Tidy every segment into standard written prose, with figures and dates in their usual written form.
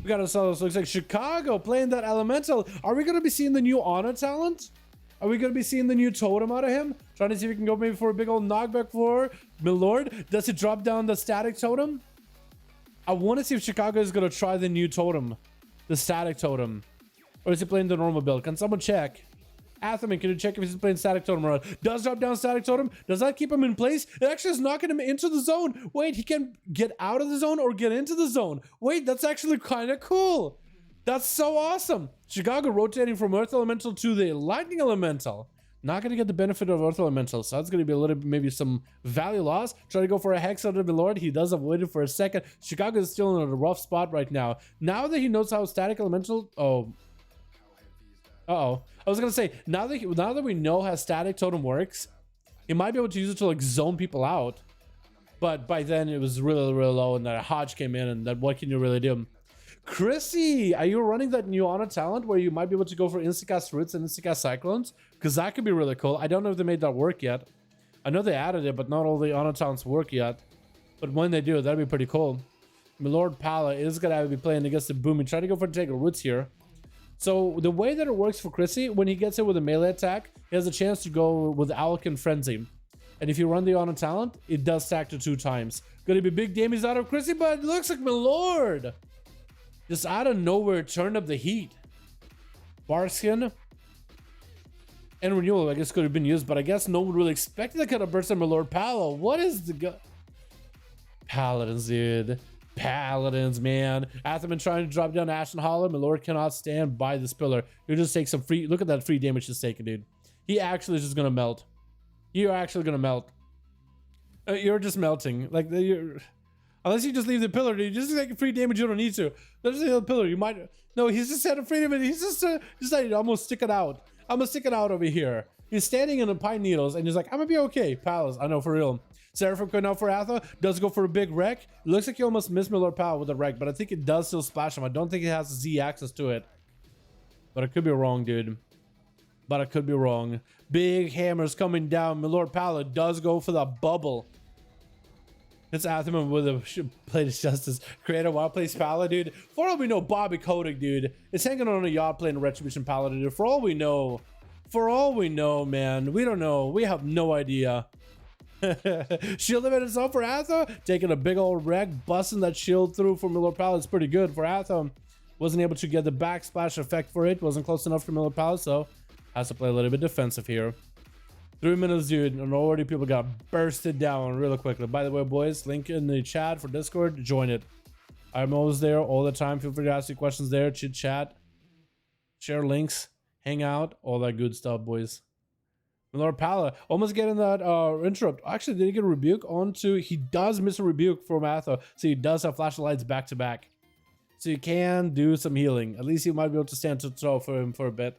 We got ourselves, looks like Chicago playing that elemental. Are we going to be seeing the new honor talent? Are we going to be seeing the new totem out of him? Trying to see if we can go maybe for a big old knockback for Milord. Does it drop down the static totem? I want to see if Chicago is going to try the new totem. The static totem. Or is he playing the normal build? Can someone check? Atherman, can you check if he's playing static totem or not? Does drop down static totem? Does that keep him in place? It actually is knocking him into the zone. Wait, he can get out of the zone or get into the zone. Wait, that's actually kind of cool. That's so awesome. Chicago rotating from Earth Elemental to the Lightning Elemental. Not going to get the benefit of Earth Elemental, so that's going to be a little bit, maybe some value loss. Try to go for a Hex out of the Lord. He does avoid it for a second. Chicago is still in a rough spot right now. Now that he knows how Static Elemental... Oh. Uh-oh. I was going to say, now that we know how Static Totem works, he might be able to use it to, like, zone people out. But by then, it was really, really low, and that Hodge came in, and that what can you really do? Chrissy, are you running that new honor talent where you might be able to go for Instacast Roots and Instacast Cyclones? Because that could be really cool. I don't know if they made that work yet. I know they added it, but not all the honor talents work yet. But when they do, that'd be pretty cool. Milord Pala is going to be playing against the Boom. Try to go for Take Roots here. So the way that it works for Chrissy, when he gets it with a melee attack, he has a chance to go with Alkin Frenzy. And if you run the honor talent, it does stack to 2 times. Gonna be big damage out of Chrissy, but it looks like Milord just out of nowhere turned up the heat. Barskin and Renewal, I guess, could have been used, but I guess no one really expected that kind of burst on Milord Palo. What is the Paladins, dude? Paladins, man. Atherman trying to drop down Ashen Hollow. Milord cannot stand by this pillar. You just take some free... Look at that free damage he's taking, dude. He actually is just gonna melt. You're actually gonna melt. You're just melting. Like, you're... Unless you just leave the pillar, dude. Just take free damage, you don't need to. There's the pillar. You might... No, he's just had a free damage. He's just decided, I'm gonna stick it out. I'm gonna stick it out over here. He's standing in the pine needles, and he's like, I'm gonna be okay. Palace, I know, for real. Seraphim going out for Atha. Does go for a big wreck. It looks like he almost missed Milord Pal with a wreck, but I think it does still splash him. I don't think he has Z access to it. But I could be wrong, dude. But I could be wrong. Big hammers coming down. Milord Pala does go for the bubble. It's Atherman with a plate of justice. Create a wild place Pala, dude. For all we know, Bobby Kotick, dude, is hanging on a yacht playing Retribution Paladin, dude. For all we know, man, we don't know. We have no idea. Shield event itself for Atha, taking a big old wreck, busting that shield through for Milord Palace. It's pretty good for Atha. Wasn't able to get the backsplash effect for it. Wasn't close enough for Milord Palace, so has to play a little bit defensive here. 3 minutes, dude, and already people got bursted down really quickly. By the way, boys, link in the chat for Discord. Join it. I'm always there all the time. Feel free to ask your questions there. Chit chat, share links, hang out, all that good stuff, boys. Milord Pala almost getting that interrupt. Actually, did he get a rebuke onto? He does miss a rebuke from Atha, so he does have flashlights back to back. So you can do some healing. At least you might be able to stand to throw for him for a bit.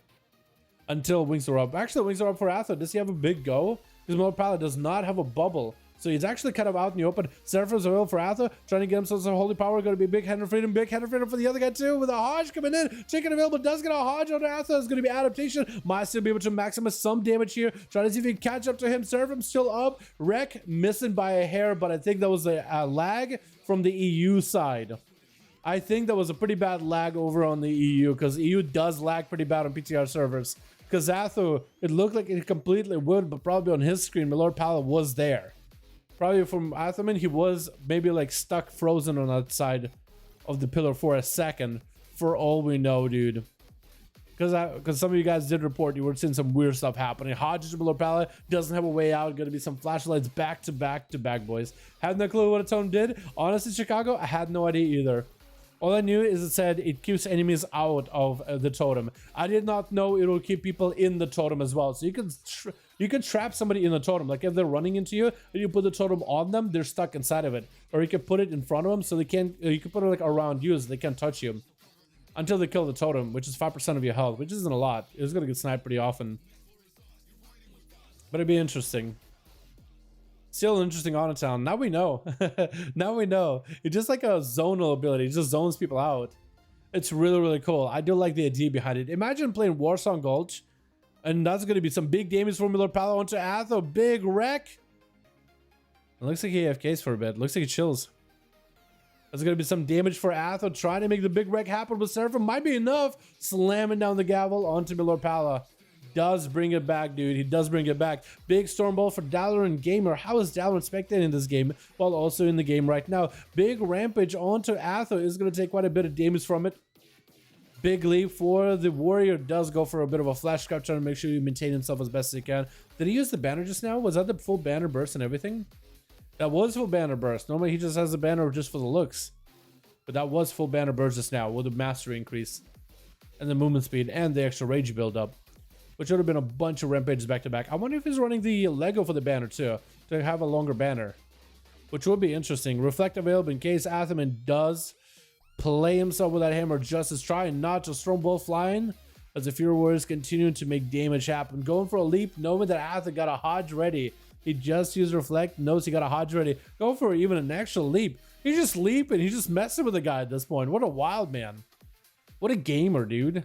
Until wings are up. Actually, wings are up for Atha. Does he have a big go? Because Milord Pala does not have a bubble. So he's actually kind of out in the open. Seraphim's oil for Atha. Trying to get himself some holy power. Going to be big hand of freedom. Big hand of freedom for the other guy too. With a Hodge coming in. Chicken available. Does get a Hodge on Atha. It's going to be adaptation. Might still be able to maximize some damage here. Trying to see if he can catch up to him. Seraphim still up. Wreck missing by a hair. But I think that was a lag from the EU side. I think that was a pretty bad lag over on the EU. Because EU does lag pretty bad on PTR servers. Because Atha, it looked like it completely would, but probably on his screen, Milord Pala was there. Probably from Atherman, he was maybe like stuck frozen on that side of the pillar for a second, for all we know, dude. Because some of you guys did report you were seeing some weird stuff happening. Hodges to Milord Pala doesn't have a way out. Going to be some flashlights back to back to back, boys. Had no clue what a tone did. Honestly, Chicago, I had no idea either. All I knew is it said it keeps enemies out of the totem. I did not know it will keep people in the totem as well. So you can trap somebody in the totem. Like if they're running into you and you put the totem on them, they're stuck inside of it. Or you can put it in front of them so they can't. You can put it like around you so they can't touch you until they kill the totem, which is 5% of your health, which isn't a lot. It's gonna get sniped pretty often, but it'd be interesting. Still an interesting honor town. Now we know. Now we know. It's just like a zonal ability. It just zones people out. It's really, really cool. I do like the idea behind it. Imagine playing Warsong Gulch, and that's going to be some big damage from Milord Pala onto Atha. Big wreck. It looks like he AFKs for a bit. Looks like he chills. There's going to be some damage for Atho, trying to make the big wreck happen with Seraphim. Might be enough. Slamming down the gavel onto Milord Pala. Does bring it back, dude. He does bring it back. Big Stormbolt for Dalaran Gamer. How is Dalaran spectating in this game while also in the game right now? Big Rampage onto Atho is going to take quite a bit of damage from it. Big leap for the Warrior. Does go for a bit of a flash grab, trying to make sure he maintain himself as best as he can. Did he use the banner just now? Was that the full banner burst and everything? That was full banner burst. Normally he just has the banner just for the looks. But that was full banner burst just now with the mastery increase. And the movement speed and the extra rage build up. Which would have been a bunch of rampages back to back. I wonder if he's running the Lego for the banner too. To have a longer banner. Which would be interesting. Reflect available in case Athaman does play himself with that hammer justice, trying not to Stormbolt flying as the Fury Warriors continue to make damage happen. Going for a leap, knowing that Atha got a Hodge ready. He just used Reflect, knows he got a Hodge ready. Go for even an actual leap. He's just leaping, he's just messing with the guy at this point. What a wild man. What a gamer, dude.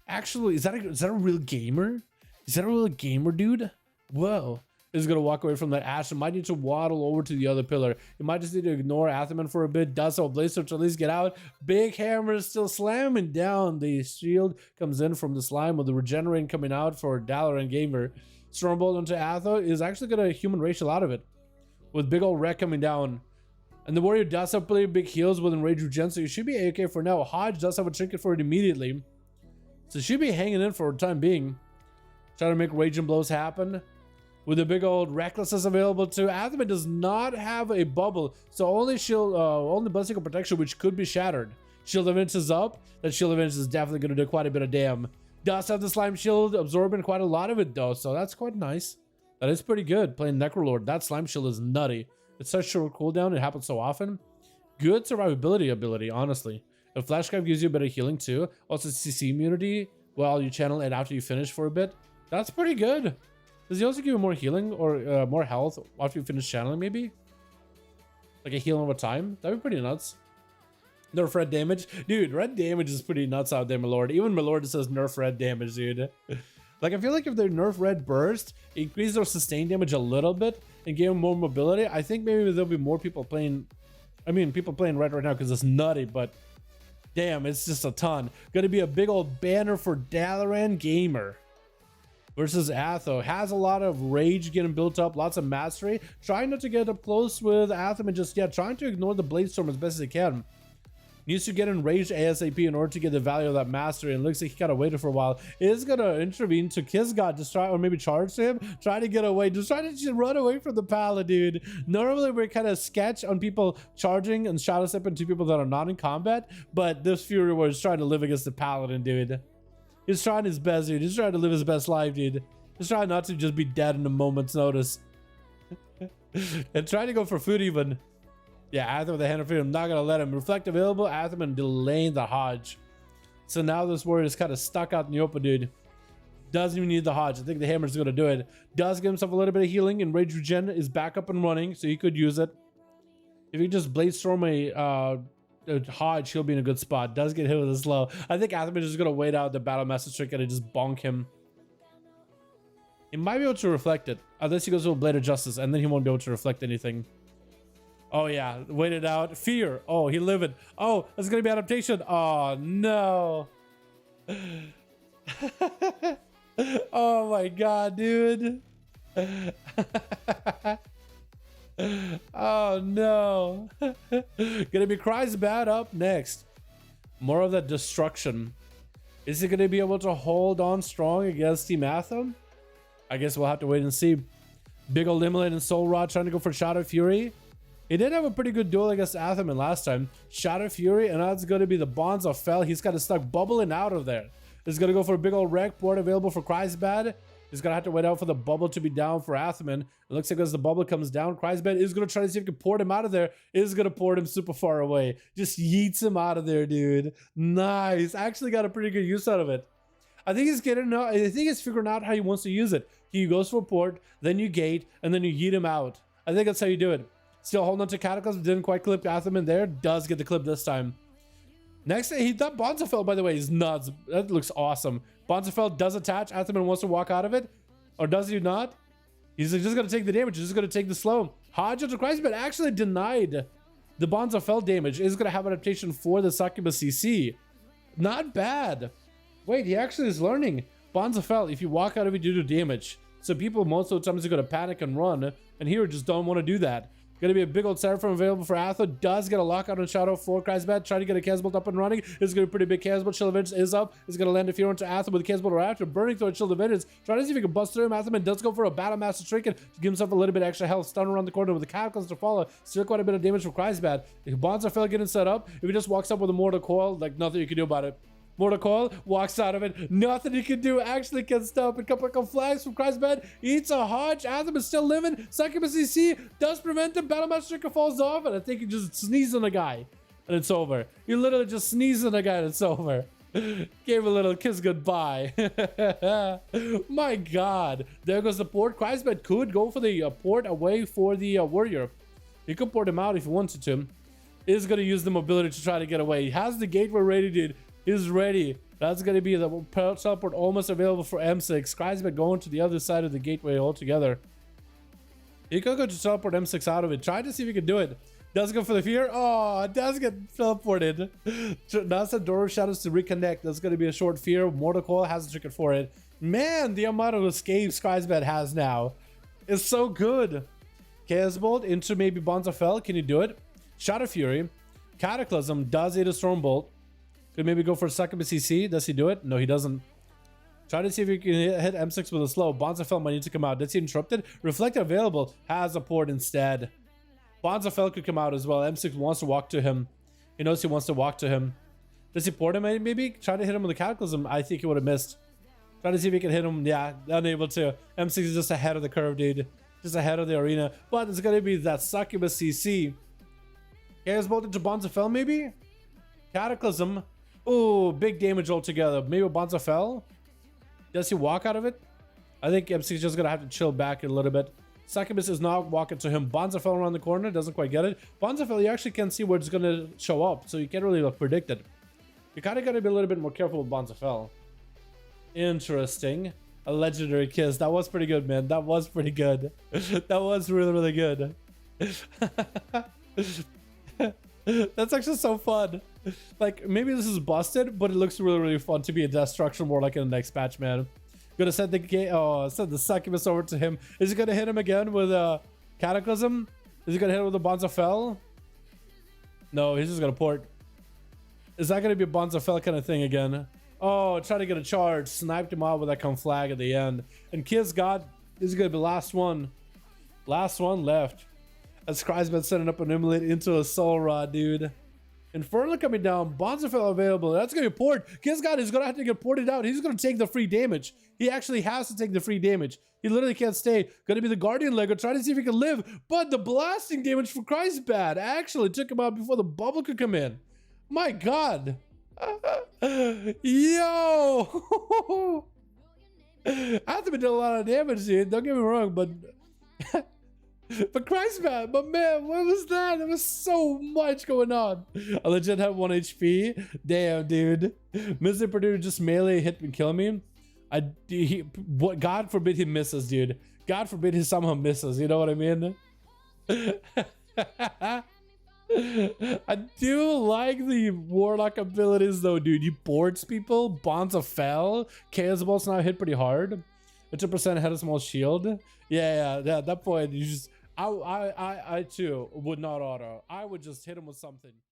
Actually, is that a real gamer? Is that a real gamer, dude? Whoa. Is gonna walk away from that Ash and might need to waddle over to the other pillar. He might just need to ignore Athaman for a bit. Does so. Blazer to at least get out. Big hammer is still slamming down. The shield comes in from the slime with the regenerating coming out for Dalaran Gamer. Stormbolt onto Atho is actually gonna human racial out of it. With big old wreck coming down. And the Warrior does have pretty big heals with Enrage Regen, so you should be AK for now. Hodge does have a trinket for it immediately. So should be hanging in for the time being. Trying to make Raging Blows happen. With the big old Recklessness available too. Athaman does not have a bubble. So only shield, only Bloodseeker Protection, which could be shattered. Shield Events is up. That Shield Events is definitely going to do quite a bit of damn. Does have the Slime Shield absorbing quite a lot of it though. So that's quite nice. That is pretty good. Playing Necrolord. That Slime Shield is nutty. It's such a short cooldown. It happens so often. Good survivability ability, honestly. A Flash Grab gives you a bit of healing too. Also CC immunity while you channel it after you finish for a bit. That's pretty good. Does he also give you more healing or more health after you finish channeling maybe? Like a healing over time? That'd be pretty nuts. Nerf red damage. Dude, red damage is pretty nuts out there, my lord. Even my lord says nerf red damage, dude. Like, I feel like if they nerf red burst, increase their sustain damage a little bit and give them more mobility, I think maybe there'll be more people playing. I mean, people playing red right now because it's nutty, but damn, it's just a ton. Gonna be a big old banner for Dalaran Gamer versus Atho. Has a lot of rage getting built up, lots of mastery. Trying not to get up close with Athaman just yet. Trying to ignore the Blade Storm as best as he can. Needs to get enraged ASAP in order to get the value of that mastery, and looks like he kind of waited for a while. Is gonna intervene to Kiss God, just try, or maybe charge to him, try to get away, just try to just run away from the Pala, dude. Normally we're kind of sketch on people charging and shadow stepping to people that are not in combat, but this Fury was trying to live against the Paladin, dude. He's trying his best, dude. He's trying to live his best life, dude. He's trying not to just be dead in a moment's notice. And trying to go for food even. Yeah, Athaman with the Hand of Freedom. I'm not going to let him. Reflect available. Athaman delaying the Hodge. So now this warrior is kind of stuck out in the open, dude. Doesn't even need the Hodge. I think the hammer's going to do it. Does give himself a little bit of healing. And Rage Regen is back up and running, so he could use it. If he just Blade Storm a Hodge, he'll be in a good spot. Does get hit with a slow. I think Athaman is just going to wait out the Battle Master trick and just bonk him. He might be able to reflect it. Unless he goes to a Blade of Justice, and then he won't be able to reflect anything. Oh yeah, wait it out. Fear. Oh, he livid. Oh, that's gonna be adaptation. Oh no. Oh my god, dude. Oh no. Gonna be Cries Bad up next. More of that destruction. Is he gonna be able to hold on strong against Team Atham? I guess we'll have to wait and see. Big ol' Limelite and Soul Rod trying to go for Shadow Fury. He did have a pretty good duel against Athaman last time. Shadow Fury, and that's going to be the Bonds of Fel. He's kind of stuck bubbling out of there. He's going to go for a big old wreck. Port available for Kreisbad. He's going to have to wait out for the bubble to be down for Athaman. It looks like as the bubble comes down, Kreisbad is going to try to see if he can port him out of there. Is going to port him super far away. Just yeets him out of there, dude. Nice. Actually got a pretty good use out of it. I think he's figuring out how he wants to use it. He goes for a port, then you gate, and then you yeet him out. I think that's how you do it. Still holding on to Cataclysm, didn't quite clip Athaman there. Does get the clip this time. Next, that Bonzafel, by the way, is nuts. That looks awesome. Bonzafel does attach. Athaman wants to walk out of it. Or does he not? He's just going to take the damage. He's just going to take the slow. Hodge to Christ, but actually denied The Bonds of Fel damage is going to have adaptation for the Succubus CC. Not bad. Wait, he actually is learning. Bonds of Fel, if you walk out of it, you do damage. So people most of the times are going to panic and run, and here just don't want to do that. Going to be a big old Seraphim available for Atho. Does get a lockout on Shadow for Kreisbat. Trying to get a Casbolt up and running. It's going to be pretty big. Casbolt. Shield of Vengeance is up. It's going to land a fear onto Atho with Casbolt or after. Burning through Shield of Vengeance. Trying to see if he can bust through him. Athoman does go for a Battle Master Trinket to give himself a little bit extra health. Stun around the corner with the Cataclysm to follow. Still quite a bit of damage from Kreisbat. If Bonds of Fel getting set up, if he just walks up with a Mortal Coil, like nothing you can do about it. Mortal Coil walks out of it. Nothing he can do. Actually can stop it. Couple of flags from Kreisbat. Eats a Hodge. Anthem is still living. Succubus CC does prevent him. Battle Master Striker falls off. And I think he just sneezes on a guy. And it's over. You literally just sneeze on a guy and it's over. Gave a little kiss goodbye. My god. There goes the port. Kreisbat could go for the port away for the warrior. He could port him out if he wanted to. Is going to use the mobility to try to get away. He has the gateway ready, dude. Is ready. That's going to be the teleport almost available for M6. Kreisbat going to the other side of the gateway altogether. He could go to teleport M6 out of it. Try to see if he can do it. Does go for the fear. Oh, it does get teleported. That's a door of shadows to reconnect. That's going to be a short fear. Mortal Coil has a ticket for it. Man, the amount of escapes Kreisbat has now is so good. Chaos Bolt into maybe Bonds of Fel. Can you do it? Shadow Fury. Cataclysm does eat a Stormbolt. Could maybe go for a Succubus CC. Does he do it? No, he doesn't. Try to see if he can hit M6 with a slow. Bonds of Fel might need to come out. Does he interrupted? Reflect available. Has a port instead. Bonds of Fel could come out as well. M6 wants to walk to him. He knows he wants to walk to him. Does he port him maybe? Try to hit him with the Cataclysm. I think he would have missed. Try to see if he can hit him. Yeah, unable to. M6 is just ahead of the curve, dude. Just ahead of the arena. But it's going to be that Succubus CC. Chaos Bolt into Bonds of Fel maybe? Cataclysm. Oh, big damage altogether. Maybe Bonds of Fel? Does he walk out of it? I think M6 is just going to have to chill back a little bit. Succubus is not walking to him. Bonds of Fel around the corner. Doesn't quite get it. Bonds of Fel, you actually can't see where it's going to show up. So you can't really predict it. You kind of got to be a little bit more careful with Bonds of Fel. Interesting. A legendary kiss. That was pretty good, man. That was pretty good. That was really, really good. That's actually so fun. Like, maybe this is busted, but it looks really, really fun to be a Destruction more like in the next patch, man. Gonna send the Succubus over to him. Is he gonna hit him again with a Cataclysm? Is he gonna hit him with a Bonds of Fel? No, he's just gonna port. Is that gonna be a Bonds of Fel kind of thing again? Oh, try to get a charge. Sniped him out with that flag at the end. And Kiz got, this is gonna be the last one left. As Kreisbat setting up an Immolate into a Soul Rod, dude. Inferno coming down. Bonds of Fel available. That's going to be port. Kisgod is going to have to get ported out. He's going to take the free damage. He actually has to take the free damage. He literally can't stay. Going to be the Guardian Lego. Trying to see if he can live. But the blasting damage for Kreisbat actually took him out before the bubble could come in. My God. Yo. Anthem did a lot of damage, dude. Don't get me wrong, but... But Kreisbat, but man, what was that? There was so much going on. I legit have 1 HP. Damn, dude. Mr. Purdue just melee hit and kill me. God forbid he misses, dude. God forbid he somehow misses. You know what I mean? I do like the Warlock abilities though, dude. He boards people. Bonds of Fel. Chaos Bolts now hit pretty hard. 2% had a small shield. Yeah, at that point, you just... I too would not auto. I would just hit him with something.